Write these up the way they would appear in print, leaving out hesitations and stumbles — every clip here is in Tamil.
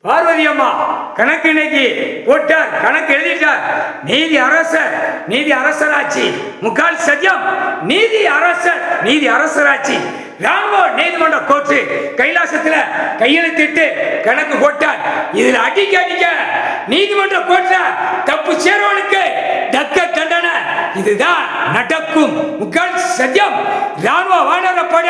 பார்வதி அம்மா கணக்கு இன்னைக்கு போட்டார், கணக்கு எழுதிட்டார். நீதி அரசர், நீதி அரசராட்சி, முக்கால் சத்தியம் நீதி அரசர், நீதி அரசராட்சி. ராணுவ நீதிமன்ற கோர்ட்டு கைலாசத்துல கையெழுத்திட்டு கணக்கு போட்டார். இதுல அடிக்க அடிக்க நீதிமன்ற கோர்ட்ல தப்பு சேரவனுக்கு தக்க தண்டனை. இதுதான் நடக்கும். முக்கால் சத்தியம் ராணுவ வானரப்பட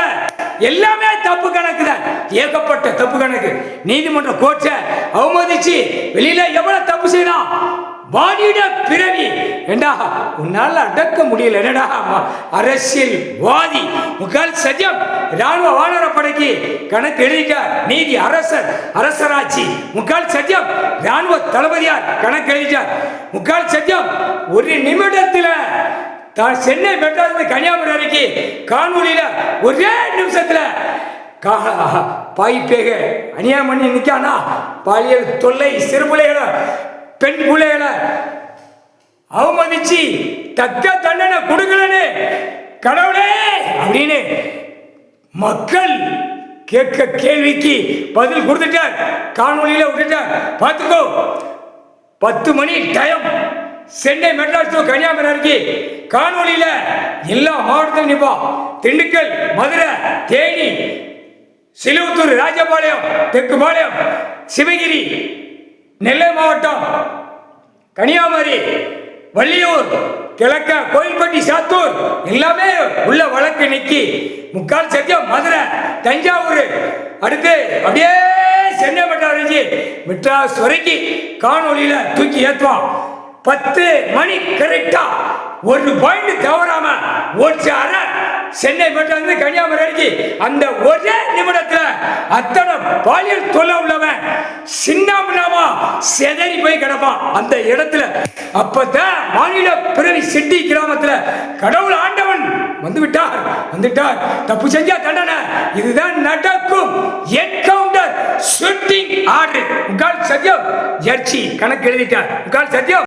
எல்லாமே தப்பு கணக்கு தான், ஏகப்பட்ட தப்பு கணக்கு. நீதிமன்ற கோர்ட்டை அவமதிச்சு வெளியில எவ்வளவு தப்பு செய்யலாம். வாடிட பிறவி ஏண்டா உன்னால அடக்க முடியல, என்னடா அரசியல்வாதி. முக்கால் சத்தியம் ராணுவ வானரப்படைக்கு கணக்கு எழுதிட்டார். நீதி அரசர், அரசராட்சி. முக்கால் சத்தியம் ராணுவ தளபதியார் கணக்கு எழுதிட்டார். முக்கால் சத்தியம் ஒரு நிமிடத்தில் சென்னை மெட்ராஸ் கன்னியாகுமரி வரைக்கும் காணொலியில ஒரே நிமிஷத்துல பாய்ப்பேக அநியாயம் பண்ணி நிற்கானா. பாலியல் தொல்லை, சிறு பிள்ளைகளை, பெண் பிள்ளைகளை அவமதிச்சு தக்க தண்டனை கொடுக்கலன்னு கடவுளே அப்படின்னு மக்கள் கேட்க கேள்விக்கு பதில் கொடுத்துட்டார். காணொலியில விட்டுட்டார். பார்த்துக்கோ, 10 மணி டைம் சென்னை மெட்ராஸ் டு கன்னியாகுமரி வரைக்கும் காணொலியில எல்லா மாவட்டத்திலும் நிற்போம். திண்டுக்கல், மதுரை, தேனி, சிலுவத்தூர், ராஜபாளையம், தெற்குபாளையம், சிவகிரி, நெல்லை மாவட்டம், கன்னியாகுமரி, வள்ளியூர், கிழக்க கோயில்பட்டி, சாத்தூர் எல்லாமே உள்ள வழக்கு நிக்கி. முக்கால் சத்தியம் மதுரை, தஞ்சாவூர், அடுத்து அப்படியே சென்னை மெட்ராஸ் வரைக்கும் காணொலியில தூக்கி ஏற்றுவான். 10 மணி கரெக்டா ஒரு பாயிண்ட் தவறாம ஓட்டு அரை சென்னை மெட்ராஸ் கன்னியாகுமரி வரைக்கும் அந்த ஒரே நிமிடத்துல அத்தனை பாலியல் தொல்லை உள்ளவன் சின்னாம செதறி போய் கிடப்பான் அந்த இடத்துல. அப்பதான் மாநில பிறவி சிட்டி கிராமத்துல கடவுள் ஆண்டவன் வந்துட்டார். தப்பு செஞ்சா தண்டனை. இதுதான் நடக்கும். Encounter shooting order. முக்கால் சத்தியம் ஜட்ஜி கணக்கு எழுதிட்டார். முக்கால் சத்தியம்